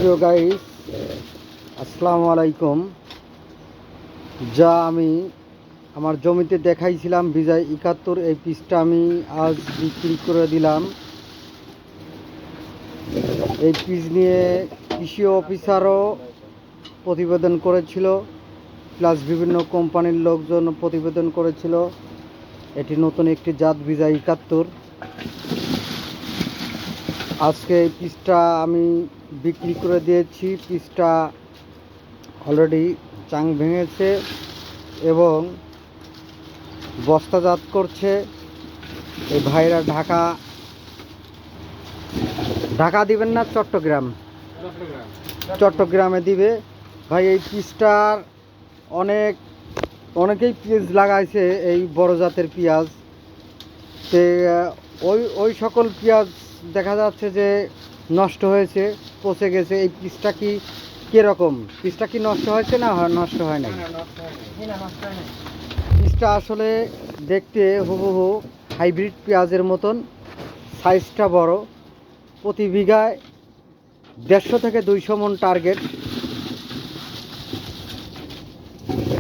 সুপ্রিয় গাইস, আসসালামু আলাইকুম। যা আমি আমার জমিতে দেখাইছিলাম বিজয় 71, এই পিসটা আমি আজ বিক্রি করে দিলাম। এই পিস নিয়ে কৃষি অফিসারও প্রতিবেদন করেছিল, প্লাস বিভিন্ন কোম্পানির লোকজন প্রতিবেদন করেছিল। এটি নতুন একটি জাত বিজয় 71। আজকে এই পিসটা আমি বিক্রি করে দিয়েছি। পিসটা অলরেডি চাং ভেঙেছে এবং বস্তাজাত করছে। এই ভাইরা ঢাকা দিবেন না চট্টগ্রামে দিবে। ভাই এই পিসটার অনেকেই পেঁয়াজ লাগাইছে, এই বড় জাতের পেঁয়াজ। তে ওই সকল পেঁয়াজ দেখা যাচ্ছে যে নষ্ট হয়েছে, পচে গেছে। এই পিসটা কীরকম? পিসটা কি নষ্ট হয়েছে না নষ্ট হয় নাই? পিসটা আসলে দেখতে হুবহু হাইব্রিড পেঁয়াজের মতন, সাইজটা বড়। প্রতি বিঘায় 150 থেকে 200 মন টার্গেট।